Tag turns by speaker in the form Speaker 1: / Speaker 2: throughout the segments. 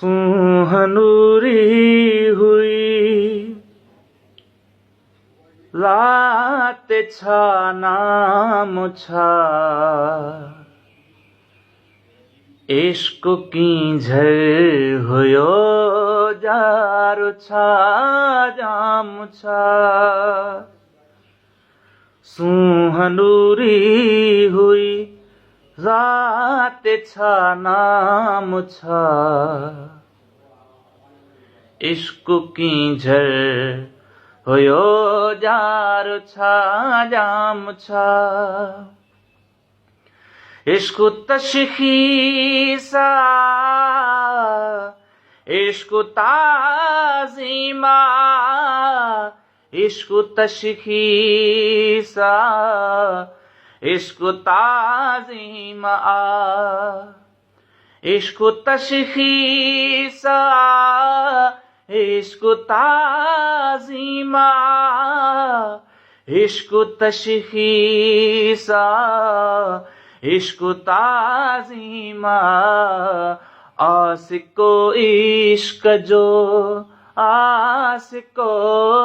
Speaker 1: सुहनूरी हुई रात छा नाम छा इश्क कींझर हुयो जार छा जाम छा सुहनूरी हुई रात छा नाम छा इश्क कींझर हुयो जार छा जाम छा इश्क तशखीसा इश्क ताज़ीमा इश्क तशखीसा इश्क ताज़ीमा इश्क तशखीसा इश्क ताज़ीमा इश्क तशखीसा इश्क ताज़ीमा आशिको इश्क जो आशिको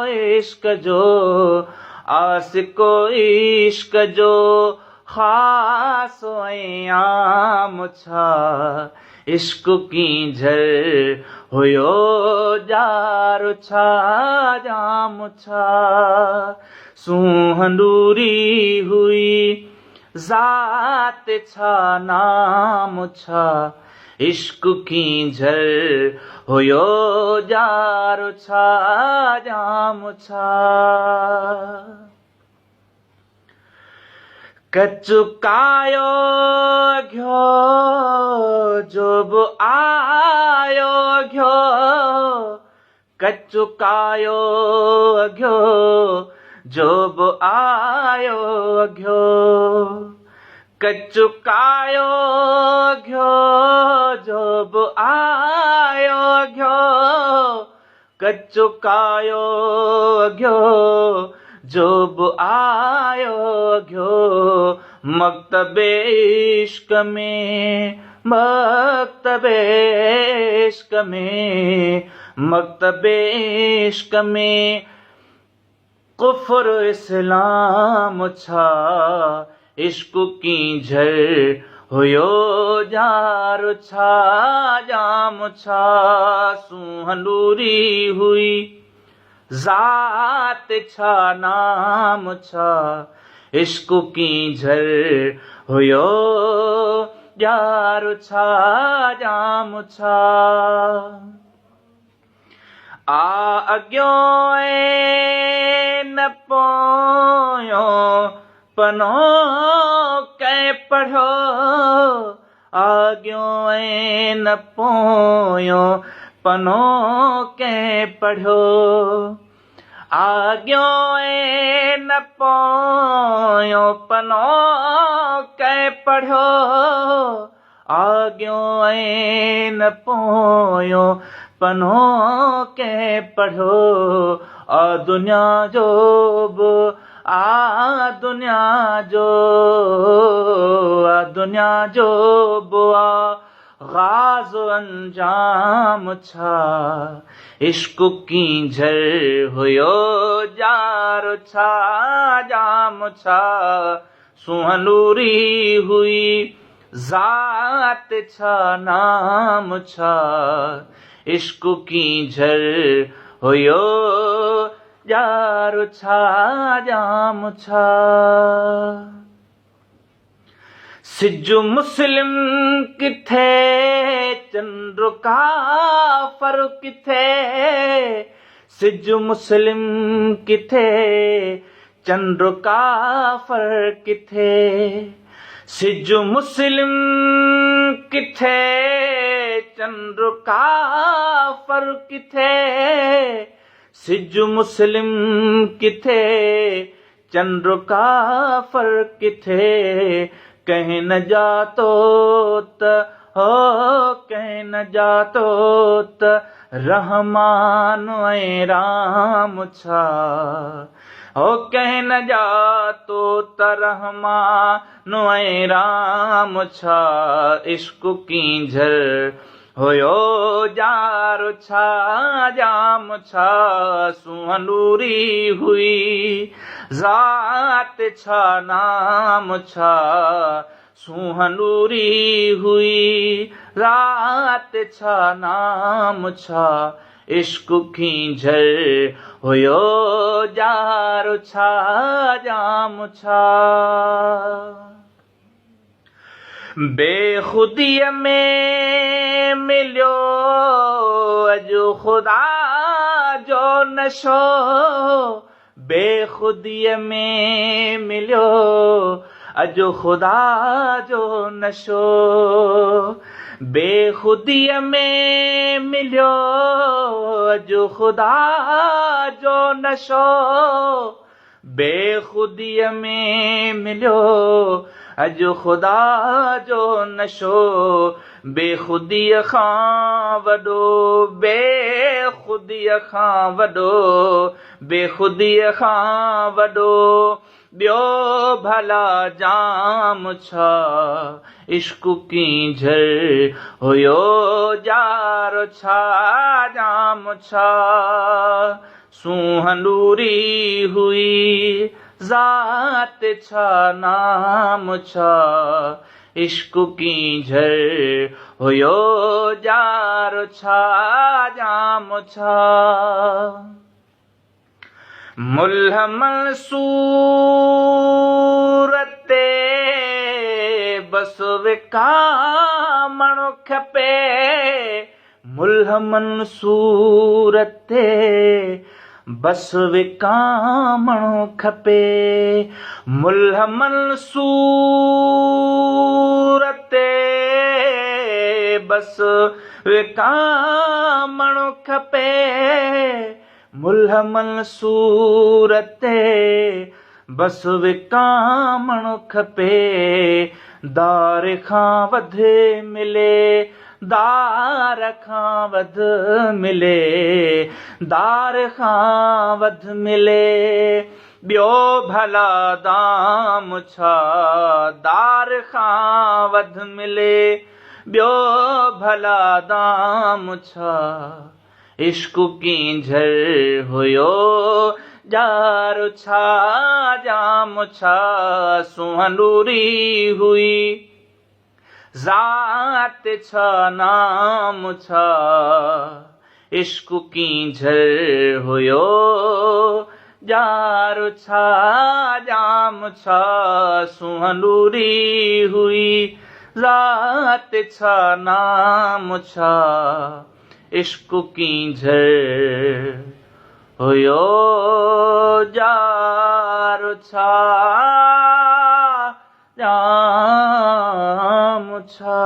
Speaker 1: इश्क जो आशिको इश्क जो खास आम छा इश्क कींझर हुयो जार छा जाम छा सुहनूरी हुई ज़ात छा नाम छा इश्क कींझर हुयो जार छा जाम छा कचुकायो घ्यो जोब आयो घ्यो कचुकायो घ्यो जोब आयो घ्यो कचुकायो घ्यो जोब आयो घ्यो कचुकायो घ्यो जोब आयो घ्यो मक्तबे इश्क में मक्तबे इश्क में मक्तबे इश्क में कुफ्र इस्लाम छा इश्क कींझर हुयो जार छा जाम छा सुहनूरी हुई ज़ात छा नाम छा इश्क कींझर हुयो जार छा जाम छा आ अग्यो न पोयो पनो कै पढ़ो आग्यो न पोयो पनो कै पढ़ो आग्यो न पोयो पनो कै पढ़ो आग्यो न पोयो पनो कै पढ़ो आ दुनिया जोब आ दुनिया जो आ दुनिया जोब आ गाज अंजाम छा इश्क कींझर हुयो जार छा जाम छा सुहनूरी हुई ज़ात छा नाम छा इश्क कींझर हुयो जार छा जाम छा सिजु मुस्लिम किथे चंद्र काफर किथे सिजु मुस्लिम किथे चंद्र काफर किथे सिजु मुस्लिम किथे चंद्र काफर किथे सिजु मुस्लिम किथे चंद्र काफर किथे कहीं न जातो त हो कहीं न जातो त रहमान ऐं राम छा हो कहीं न जातो त रहमान ऐं राम छा इश्क कींझर हुयो यारो छा जाम छा सुहनूरी हुई ज़ात छा नाम छा सुहनूरी हुई रात छा नाम छा इश्क खींझर हुयो यारो छा जाम छा बेखुदीअ में मिलियो अॼु ख़ुदा जो नशो बेखुदीअ में मिलियो अॼु ख़ुदा जो नशो बेखुदीअ में मिलियो अॼु ख़ुदा जो नशो बेखुदीअ में मिलियो अॼु ख़ुदा जो नशो बेखुदीअ खां वॾो बेखुदीअ खां वॾो बेखुदीअ खां वॾो ॿियो भला जाम छा इश्क कींझर हुयो यारो छा जाम छा सुहनूरी हुई ज़ात छा नाम छा इश्क कींझर हुयो यारो छा जाम छा मुल्ह मंसूर ते बस विकामणो खपे मुल्ह मंसूर ते बस विकामणो खपे मुल्ह मंसूर ते बस विकामणो खपे मुल्ह मंसूर ते बस विकामणो खपे दार खां वधे मिले दार खां वध मिले दार खां वध मिले ॿियो भला दाम छा दार खां वध मिले ॿियो भला दाम छा इश्क कींझर हुयो यारो छा जाम छा सुहनूरी हुई ज़ात छा नाम छा इश्क कींझर हुयो यारो छा जाम छा सुहनूरी हुई ज़ात छा नाम छा इश्क कींझर हुयो यारो छा जाम छा